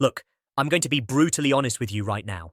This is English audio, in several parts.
Look, I'm going to be brutally honest with you right now.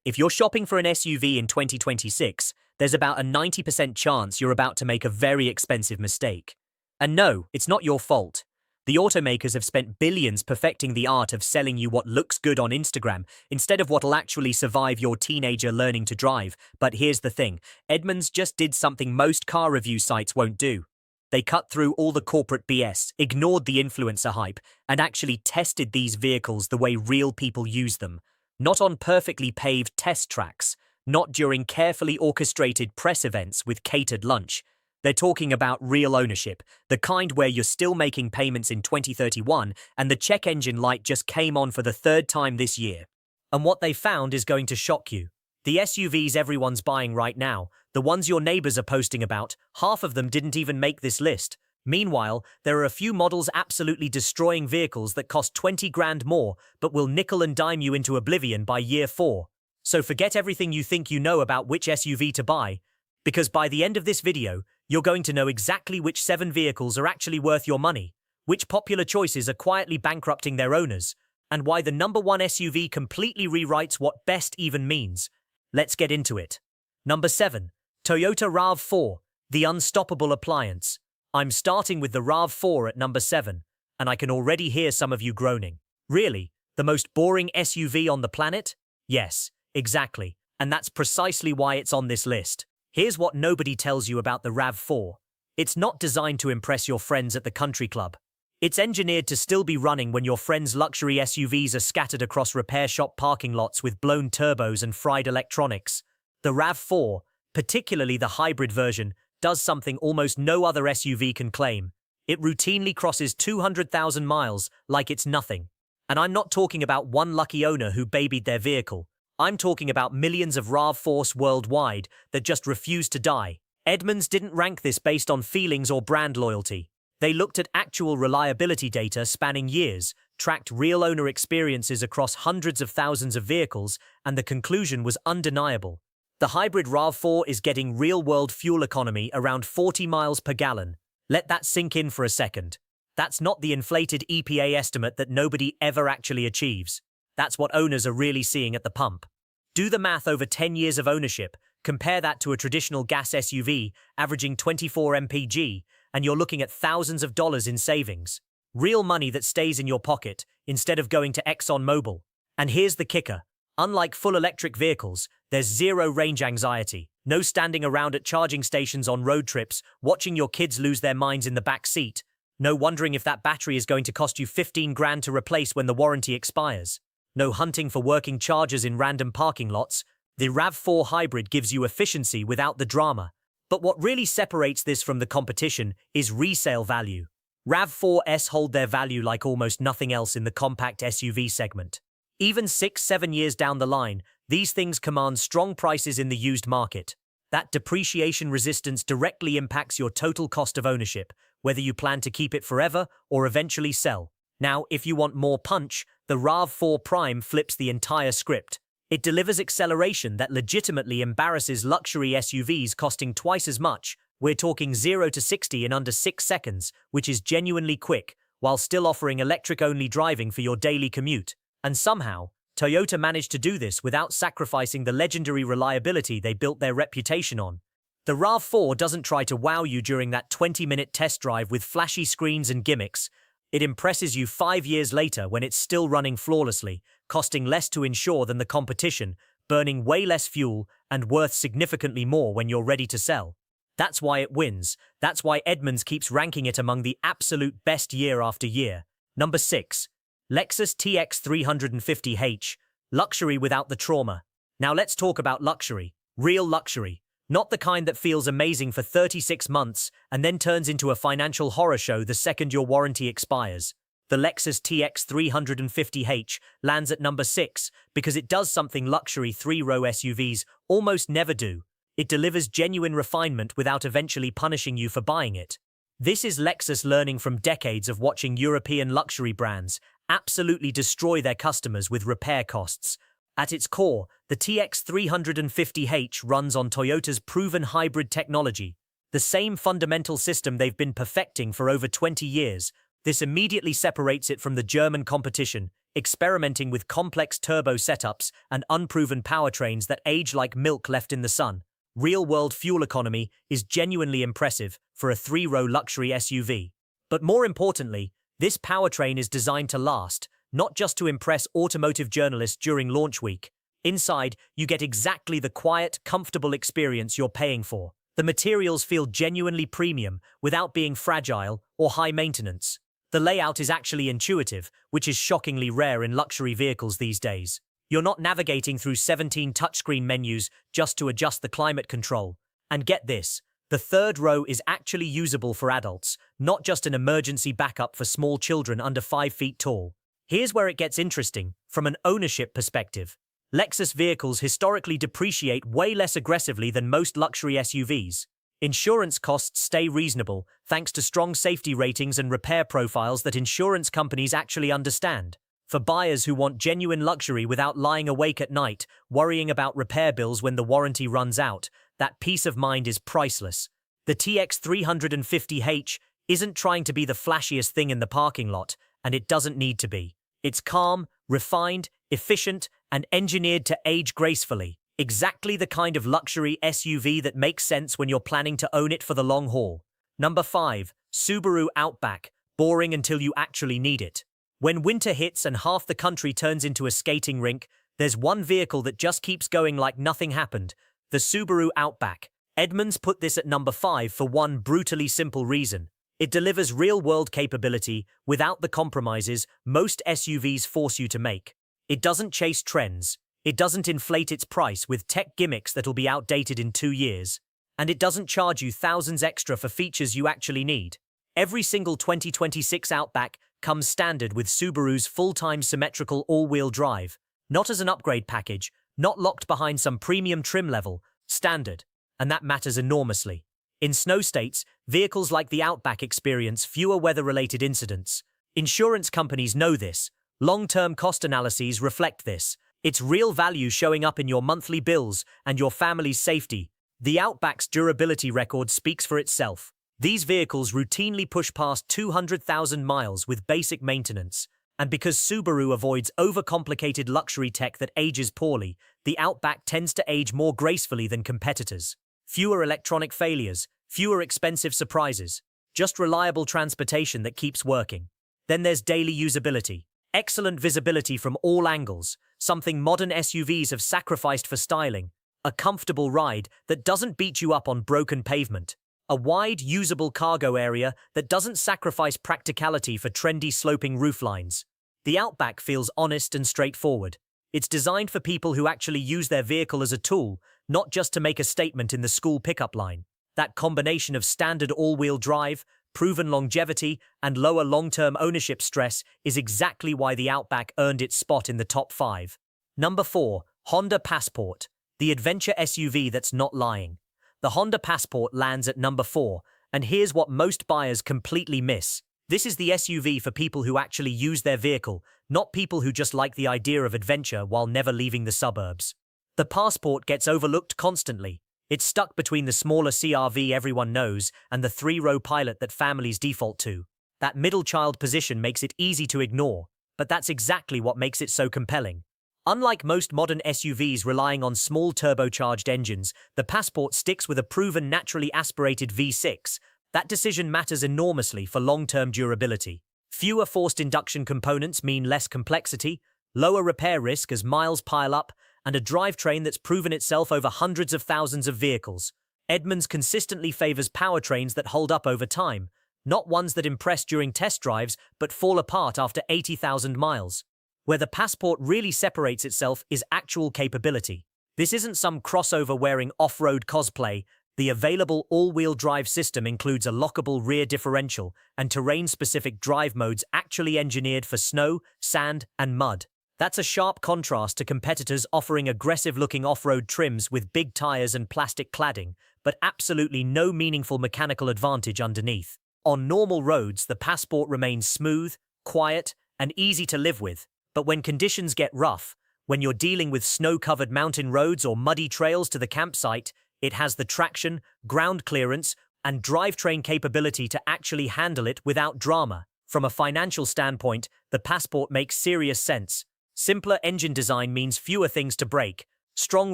If you're shopping for an SUV in 2026, there's about a 90% chance you're about to make a very expensive mistake. And no, it's not your fault. The automakers have spent billions perfecting the art of selling you what looks good on Instagram instead of what'll actually survive your teenager learning to drive. But here's the thing, Edmunds just did something most car review sites won't do. They cut through all the corporate BS, ignored the influencer hype, and actually tested these vehicles the way real people use them. Not on perfectly paved test tracks, not during carefully orchestrated press events with catered lunch. They're talking about real ownership, the kind where you're still making payments in 2031 and the check engine light just came on for the third time this year. And what they found is going to shock you. The SUVs everyone's buying right now, the ones your neighbors are posting about, half of them didn't even make this list. Meanwhile, there are a few models absolutely destroying vehicles that cost 20 grand more but will nickel and dime you into oblivion by year 4. So forget everything you think you know about which SUV to buy, because by the end of this video, you're going to know exactly which 7 vehicles are actually worth your money, which popular choices are quietly bankrupting their owners, and why the number 1 SUV completely rewrites what best even means. Let's get into it. Number 7. Toyota RAV4, the unstoppable appliance. I'm starting with the RAV4 at number 7, and I can already hear some of you groaning. Really? The most boring SUV on the planet? Yes, exactly, and that's precisely why it's on this list. Here's what nobody tells you about the RAV4. It's not designed to impress your friends at the country club. It's engineered to still be running when your friends' luxury SUVs are scattered across repair shop parking lots with blown turbos and fried electronics. The RAV4, particularly the hybrid version, does something almost no other SUV can claim. It routinely crosses 200,000 miles like it's nothing. And I'm not talking about one lucky owner who babied their vehicle. I'm talking about millions of RAV4s worldwide that just refuse to die. Edmunds didn't rank this based on feelings or brand loyalty. They looked at actual reliability data spanning years, tracked real owner experiences across hundreds of thousands of vehicles, and the conclusion was undeniable. The hybrid RAV4 is getting real-world fuel economy around 40 miles per gallon. Let that sink in for a second. That's not the inflated EPA estimate that nobody ever actually achieves. That's what owners are really seeing at the pump. Do the math over 10 years of ownership, compare that to a traditional gas SUV averaging 24 mpg, and you're looking at thousands of dollars in savings. Real money that stays in your pocket instead of going to ExxonMobil. And here's the kicker. Unlike full electric vehicles, there's zero range anxiety. No standing around at charging stations on road trips, watching your kids lose their minds in the back seat. No wondering if that battery is going to cost you 15 grand to replace when the warranty expires. No hunting for working chargers in random parking lots. The RAV4 hybrid gives you efficiency without the drama. But what really separates this from the competition is resale value. RAV4s hold their value like almost nothing else in the compact SUV segment. Even 6-7 years down the line, these things command strong prices in the used market. That depreciation resistance directly impacts your total cost of ownership, whether you plan to keep it forever or eventually sell. Now, if you want more punch, the RAV4 Prime flips the entire script. It delivers acceleration that legitimately embarrasses luxury SUVs costing twice as much. We're talking 0 to 60 in under 6 seconds, which is genuinely quick, while still offering electric-only driving for your daily commute. And somehow, Toyota managed to do this without sacrificing the legendary reliability they built their reputation on. The RAV4 doesn't try to wow you during that 20-minute test drive with flashy screens and gimmicks. It impresses you 5 years later when it's still running flawlessly, costing less to insure than the competition, burning way less fuel, and worth significantly more when you're ready to sell. That's why it wins. That's why Edmunds keeps ranking it among the absolute best year after year. Number 6. Lexus TX 350h. Luxury without the trauma. Now let's talk about luxury. Real luxury. Not the kind that feels amazing for 36 months and then turns into a financial horror show the second your warranty expires. The Lexus TX 350h lands at number 6 because it does something luxury 3-row SUVs almost never do. It delivers genuine refinement without eventually punishing you for buying it. This is Lexus learning from decades of watching European luxury brands absolutely destroy their customers with repair costs. At its core, the TX 350h runs on Toyota's proven hybrid technology, the same fundamental system they've been perfecting for over 20 years. This immediately separates it from the German competition. experimenting with complex turbo setups and unproven powertrains that age like milk left in the sun. Real-world fuel economy is genuinely impressive for a three-row luxury SUV. But more importantly, this powertrain is designed to last, not just to impress automotive journalists during launch week. Inside, you get exactly the quiet, comfortable experience you're paying for. The materials feel genuinely premium without being fragile or high maintenance. The layout is actually intuitive, which is shockingly rare in luxury vehicles these days. You're not navigating through 17 touchscreen menus just to adjust the climate control. And get this, the third row is actually usable for adults, not just an emergency backup for small children under 5 feet tall. Here's where it gets interesting, from an ownership perspective. Lexus vehicles historically depreciate way less aggressively than most luxury SUVs. Insurance costs stay reasonable, thanks to strong safety ratings and repair profiles that insurance companies actually understand. For buyers who want genuine luxury without lying awake at night, worrying about repair bills when the warranty runs out, that peace of mind is priceless. The TX 350h isn't trying to be the flashiest thing in the parking lot, and it doesn't need to be. It's calm, refined, efficient, and engineered to age gracefully. Exactly the kind of luxury SUV that makes sense when you're planning to own it for the long haul. Number 5. Subaru Outback. Boring until you actually need it. When winter hits and half the country turns into a skating rink, there's one vehicle that just keeps going like nothing happened. The Subaru Outback. Edmunds put this at number 5 for one brutally simple reason. It delivers real-world capability without the compromises most SUVs force you to make. It doesn't chase trends. It doesn't inflate its price with tech gimmicks that'll be outdated in 2 years. And it doesn't charge you thousands extra for features you actually need. Every single 2026 Outback comes standard with Subaru's full-time symmetrical all-wheel drive, not as an upgrade package, not locked behind some premium trim level, standard. And that matters enormously. In snow states, vehicles like the Outback experience fewer weather-related incidents. Insurance companies know this. Long-term cost analyses reflect this. It's real value showing up in your monthly bills and your family's safety. The Outback's durability record speaks for itself. These vehicles routinely push past 200,000 miles with basic maintenance. And because Subaru avoids overcomplicated luxury tech that ages poorly, the Outback tends to age more gracefully than competitors. Fewer electronic failures, fewer expensive surprises. Just reliable transportation that keeps working. Then there's daily usability. Excellent visibility from all angles, something modern SUVs have sacrificed for styling. A comfortable ride that doesn't beat you up on broken pavement. A wide, usable cargo area that doesn't sacrifice practicality for trendy sloping rooflines. The Outback feels honest and straightforward. It's designed for people who actually use their vehicle as a tool, not just to make a statement in the school pickup line. That combination of standard all-wheel drive, proven longevity, and lower long-term ownership stress is exactly why the Outback earned its spot in the top 5. Number 4. Honda Passport. The adventure SUV that's not lying. The Honda Passport lands at number 4, and here's what most buyers completely miss. This is the SUV for people who actually use their vehicle, not people who just like the idea of adventure while never leaving the suburbs. The Passport gets overlooked constantly. It's stuck between the smaller CR-V everyone knows and the 3-row Pilot that families default to. That middle child position makes it easy to ignore, but that's exactly what makes it so compelling. Unlike most modern SUVs relying on small turbocharged engines, the Passport sticks with a proven naturally aspirated V6. That decision matters enormously for long-term durability. Fewer forced induction components mean less complexity, lower repair risk as miles pile up, and a drivetrain that's proven itself over hundreds of thousands of vehicles. Edmunds consistently favors powertrains that hold up over time, not ones that impress during test drives but fall apart after 80,000 miles. Where the Passport really separates itself is actual capability. This isn't some crossover-wearing off-road cosplay. The available all-wheel drive system includes a lockable rear differential and terrain-specific drive modes actually engineered for snow, sand, and mud. That's a sharp contrast to competitors offering aggressive-looking off-road trims with big tires and plastic cladding, but absolutely no meaningful mechanical advantage underneath. On normal roads, the Passport remains smooth, quiet, and easy to live with. But when conditions get rough, when you're dealing with snow-covered mountain roads or muddy trails to the campsite, it has the traction, ground clearance, and drivetrain capability to actually handle it without drama. From a financial standpoint, the Passport makes serious sense. Simpler engine design means fewer things to break. Strong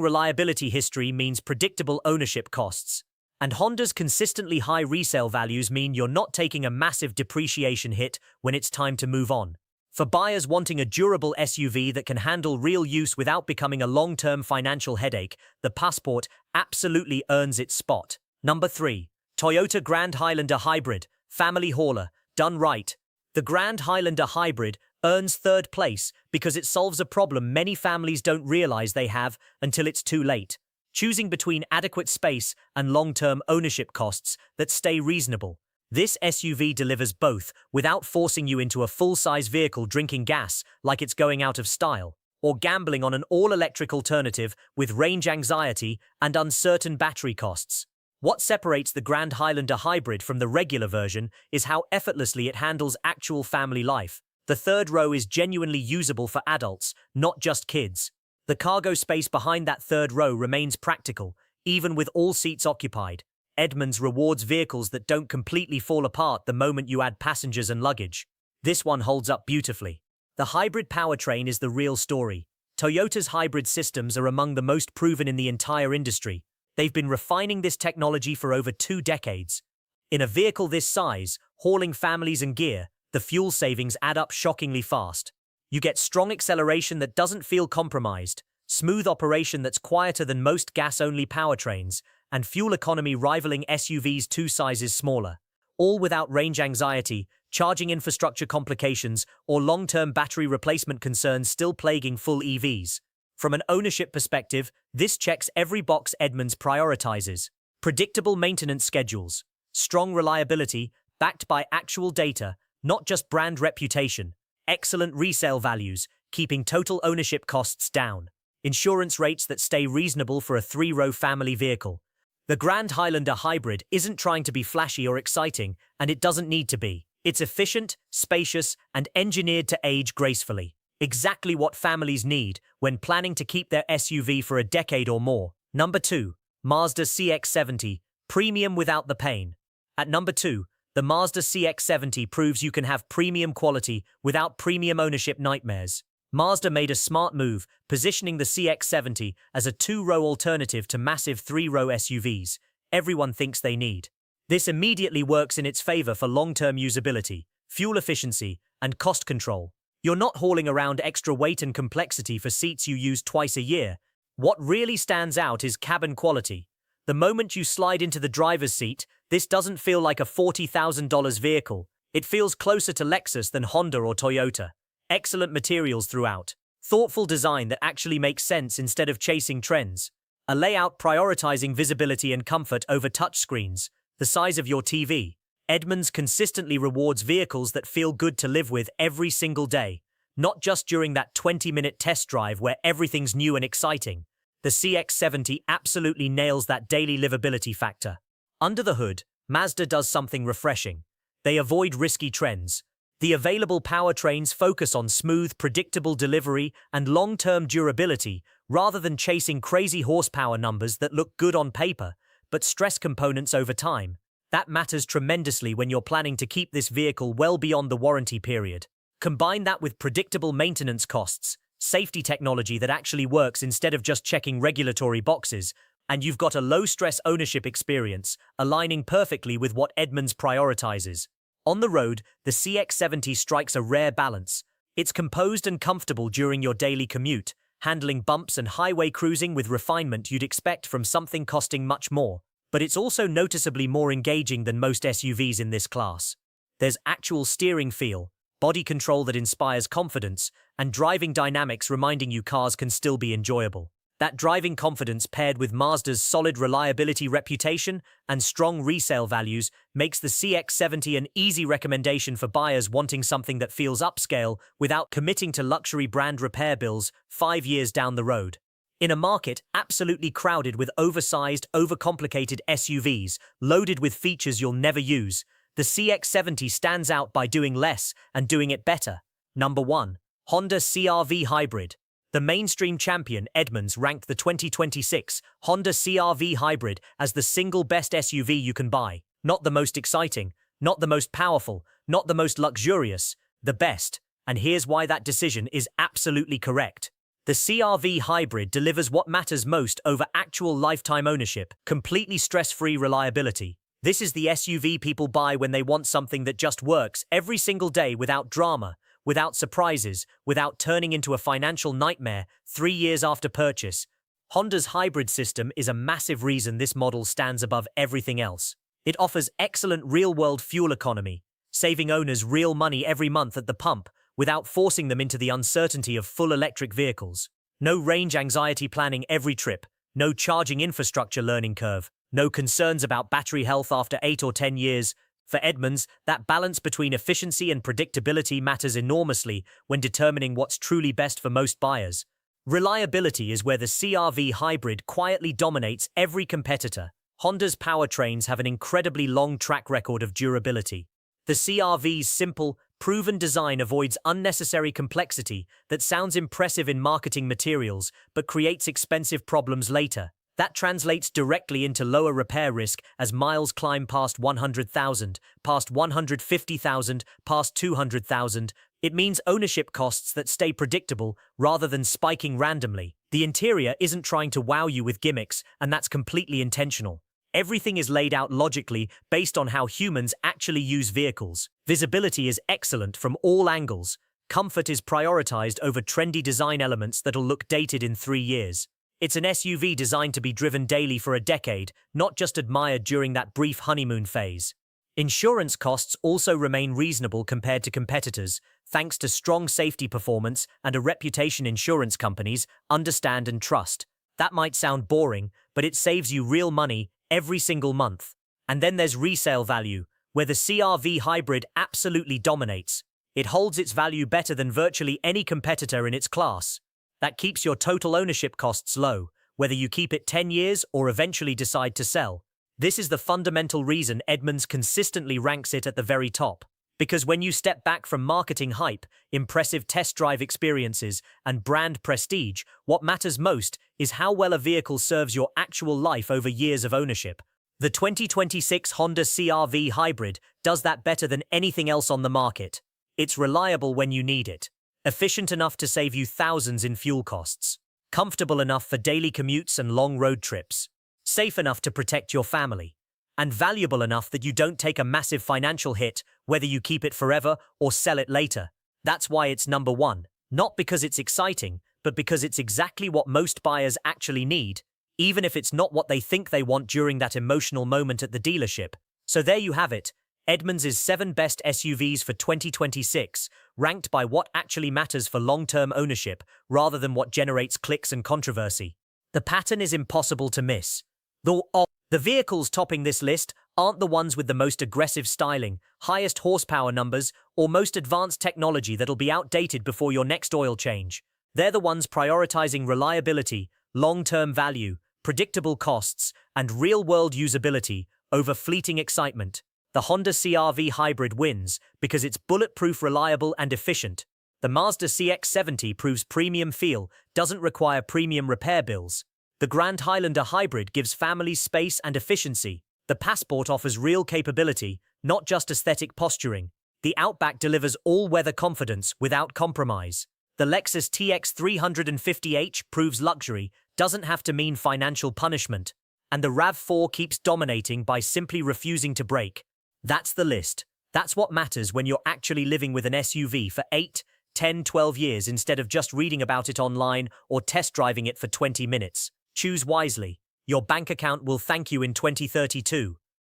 reliability history means predictable ownership costs. And Honda's consistently high resale values mean you're not taking a massive depreciation hit when it's time to move on. For buyers wanting a durable SUV that can handle real use without becoming a long-term financial headache, the Passport absolutely earns its spot. Number 3. Toyota Grand Highlander Hybrid, family hauler, done right. The Grand Highlander Hybrid earns third place because it solves a problem many families don't realize they have until it's too late. Choosing between adequate space and long-term ownership costs that stay reasonable. This SUV delivers both without forcing you into a full-size vehicle drinking gas like it's going out of style, or gambling on an all-electric alternative with range anxiety and uncertain battery costs. What separates the Grand Highlander Hybrid from the regular version is how effortlessly it handles actual family life. The third row is genuinely usable for adults, not just kids. The cargo space behind that third row remains practical, even with all seats occupied. Edmunds rewards vehicles that don't completely fall apart the moment you add passengers and luggage. This one holds up beautifully. The hybrid powertrain is the real story. Toyota's hybrid systems are among the most proven in the entire industry. They've been refining this technology for over 2 decades. In a vehicle this size, hauling families and gear, the fuel savings add up shockingly fast. You get strong acceleration that doesn't feel compromised, smooth operation that's quieter than most gas-only powertrains, and fuel economy rivaling SUVs 2 sizes smaller. All without range anxiety, charging infrastructure complications, or long-term battery replacement concerns still plaguing full EVs. From an ownership perspective, this checks every box Edmunds prioritizes. Predictable maintenance schedules, strong reliability, backed by actual data, not just brand reputation, excellent resale values, keeping total ownership costs down, insurance rates that stay reasonable for a 3-row family vehicle. The Grand Highlander Hybrid isn't trying to be flashy or exciting, and it doesn't need to be. It's efficient, spacious, and engineered to age gracefully. Exactly what families need when planning to keep their SUV for a decade or more. Number 2. Mazda CX-70, premium without the pain. At number 2, the Mazda CX-70 proves you can have premium quality without premium ownership nightmares. Mazda made a smart move, positioning the CX-70 as a 2-row alternative to massive 3-row SUVs everyone thinks they need. This immediately works in its favor for long-term usability, fuel efficiency, and cost control. You're not hauling around extra weight and complexity for seats you use twice a year. What really stands out is cabin quality. The moment you slide into the driver's seat, this doesn't feel like a $40,000 vehicle. It feels closer to Lexus than Honda or Toyota. Excellent materials throughout. Thoughtful design that actually makes sense instead of chasing trends. A layout prioritizing visibility and comfort over touchscreens, the size of your TV. Edmunds consistently rewards vehicles that feel good to live with every single day, not just during that 20-minute test drive where everything's new and exciting. The CX-70 absolutely nails that daily livability factor. Under the hood, Mazda does something refreshing. They avoid risky trends. The available powertrains focus on smooth, predictable delivery and long-term durability rather than chasing crazy horsepower numbers that look good on paper, but stress components over time. That matters tremendously when you're planning to keep this vehicle well beyond the warranty period. Combine that with predictable maintenance costs, safety technology that actually works instead of just checking regulatory boxes, and you've got a low-stress ownership experience, aligning perfectly with what Edmunds prioritizes. On the road, the CX-70 strikes a rare balance. It's composed and comfortable during your daily commute, handling bumps and highway cruising with refinement you'd expect from something costing much more. But it's also noticeably more engaging than most SUVs in this class. There's actual steering feel, body control that inspires confidence, and driving dynamics reminding you cars can still be enjoyable. That driving confidence paired with Mazda's solid reliability reputation and strong resale values makes the CX-70 an easy recommendation for buyers wanting something that feels upscale without committing to luxury brand repair bills 5 years down the road. In a market absolutely crowded with oversized, overcomplicated SUVs loaded with features you'll never use, the CX-70 stands out by doing less and doing it better. Number 1. Honda CR-V Hybrid. The mainstream champion Edmunds ranked the 2026 Honda CR-V Hybrid as the single best SUV you can buy. Not the most exciting, not the most powerful, Not the most luxurious, the best, and here's why that decision is absolutely correct. The CR-V Hybrid delivers what matters most over actual lifetime ownership, completely stress-free reliability. This is the SUV people buy when they want something that just works every single day without drama, without surprises, without turning into a financial nightmare 3 years after purchase. Honda's hybrid system is a massive reason this model stands above everything else. It offers excellent real-world fuel economy, saving owners real money every month at the pump without forcing them into the uncertainty of full electric vehicles. No range anxiety planning every trip, no charging infrastructure learning curve, no concerns about battery health after 8 or 10 years. For Edmunds, that balance between efficiency and predictability matters enormously when determining what's truly best for most buyers. Reliability is where the CR-V Hybrid quietly dominates every competitor. Honda's powertrains have an incredibly long track record of durability. The CR-V's simple, proven design avoids unnecessary complexity that sounds impressive in marketing materials but creates expensive problems later. That translates directly into lower repair risk as miles climb past 100,000, past 150,000, past 200,000. It means ownership costs that stay predictable rather than spiking randomly. The interior isn't trying to wow you with gimmicks, and that's completely intentional. Everything is laid out logically based on how humans actually use vehicles. Visibility is excellent from all angles. Comfort is prioritized over trendy design elements that'll look dated in 3 years. It's an SUV designed to be driven daily for a decade, not just admired during that brief honeymoon phase. Insurance costs also remain reasonable compared to competitors, thanks to strong safety performance and a reputation insurance companies understand and trust. That might sound boring, but it saves you real money every single month. And then there's resale value, where the CR-V Hybrid absolutely dominates. It holds its value better than virtually any competitor in its class. That keeps your total ownership costs low, whether you keep it 10 years or eventually decide to sell. This is the fundamental reason Edmunds consistently ranks it at the very top. Because when you step back from marketing hype, impressive test drive experiences, and brand prestige, what matters most is how well a vehicle serves your actual life over years of ownership. The 2026 Honda CR-V Hybrid does that better than anything else on the market. It's reliable when you need it. Efficient enough to save you thousands in fuel costs. Comfortable enough for daily commutes and long road trips. Safe enough to protect your family. And valuable enough that you don't take a massive financial hit whether you keep it forever or sell it later. That's why it's number one. Not because it's exciting, but because it's exactly what most buyers actually need, even if it's not what they think they want during that emotional moment at the dealership. So there you have it. Edmunds' 7 best SUVs for 2026, ranked by what actually matters for long-term ownership rather than what generates clicks and controversy. The pattern is impossible to miss. The vehicles topping this list aren't the ones with the most aggressive styling, highest horsepower numbers, or most advanced technology that'll be outdated before your next oil change. They're the ones prioritizing reliability, long-term value, predictable costs, and real-world usability over fleeting excitement. The Honda CR-V Hybrid wins because it's bulletproof, reliable, and efficient. The Mazda CX-70 proves premium feel, doesn't require premium repair bills. The Grand Highlander Hybrid gives families space and efficiency. The Passport offers real capability, not just aesthetic posturing. The Outback delivers all-weather confidence without compromise. The Lexus TX 350h proves luxury, doesn't have to mean financial punishment. And the RAV4 keeps dominating by simply refusing to brake. That's the list. That's what matters when you're actually living with an SUV for 8, 10, 12 years instead of just reading about it online or test driving it for 20 minutes. Choose wisely. Your bank account will thank you in 2032.